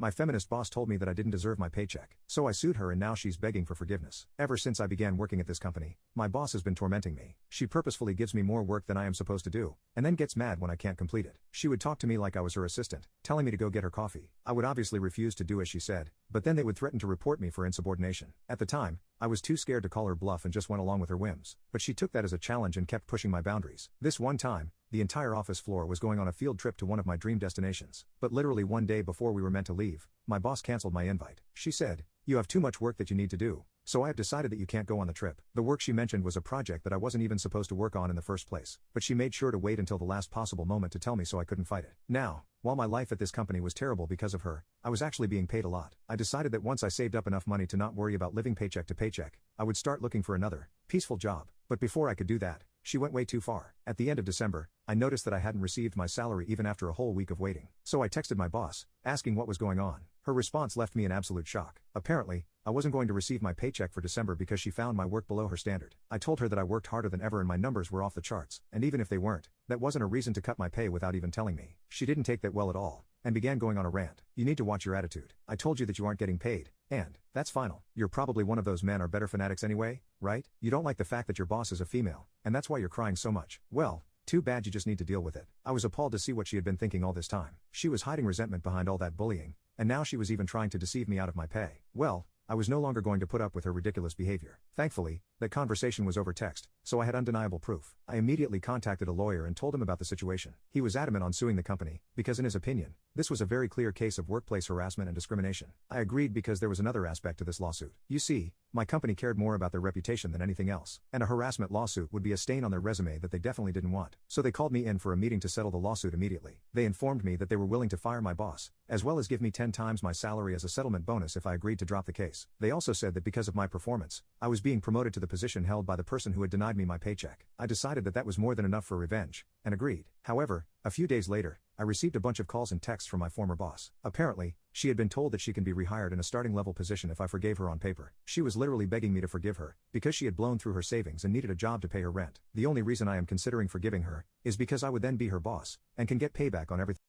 My feminist boss told me that I didn't deserve my paycheck. So I sued her and now she's begging for forgiveness. Ever since I began working at this company, my boss has been tormenting me. She purposefully gives me more work than I am supposed to do, and then gets mad when I can't complete it. She would talk to me like I was her assistant, telling me to go get her coffee. I would obviously refuse to do as she said, but then they would threaten to report me for insubordination. At the time, I was too scared to call her bluff and just went along with her whims. But she took that as a challenge and kept pushing my boundaries. This one time, the entire office floor was going on a field trip to one of my dream destinations. But literally one day before we were meant to leave, my boss canceled my invite. She said, "You have too much work that you need to do, so I have decided that you can't go on the trip." The work she mentioned was a project that I wasn't even supposed to work on in the first place. But she made sure to wait until the last possible moment to tell me so I couldn't fight it. Now, while my life at this company was terrible because of her, I was actually being paid a lot. I decided that once I saved up enough money to not worry about living paycheck to paycheck, I would start looking for another, peaceful job. But before I could do that, she went way too far. At the end of December, I noticed that I hadn't received my salary even after a whole week of waiting. So I texted my boss, asking what was going on. Her response left me in absolute shock. Apparently, I wasn't going to receive my paycheck for December because she found my work below her standard. I told her that I worked harder than ever and my numbers were off the charts. And even if they weren't, that wasn't a reason to cut my pay without even telling me. She didn't take that well at all, and began going on a rant. "You need to watch your attitude. I told you that you aren't getting paid, and that's final. You're probably one of those men or better fanatics anyway, right? You don't like the fact that your boss is a female, and that's why you're crying so much. Well, too bad, you just need to deal with it." I was appalled to see what she had been thinking all this time. She was hiding resentment behind all that bullying, and now she was even trying to deceive me out of my pay. Well, I was no longer going to put up with her ridiculous behavior. Thankfully, that conversation was over text, so I had undeniable proof. I immediately contacted a lawyer and told him about the situation. He was adamant on suing the company, because in his opinion, this was a very clear case of workplace harassment and discrimination. I agreed because there was another aspect to this lawsuit. You see, my company cared more about their reputation than anything else, and a harassment lawsuit would be a stain on their resume that they definitely didn't want. So they called me in for a meeting to settle the lawsuit immediately. They informed me that they were willing to fire my boss, as well as give me 10 times my salary as a settlement bonus if I agreed to drop the case. They also said that because of my performance, I was being promoted to the position held by the person who had denied me my paycheck. I decided that that was more than enough for revenge, and agreed. However, a few days later, I received a bunch of calls and texts from my former boss. Apparently, she had been told that she can be rehired in a starting level position if I forgave her on paper. She was literally begging me to forgive her, because she had blown through her savings and needed a job to pay her rent. The only reason I am considering forgiving her is because I would then be her boss, and can get payback on everything.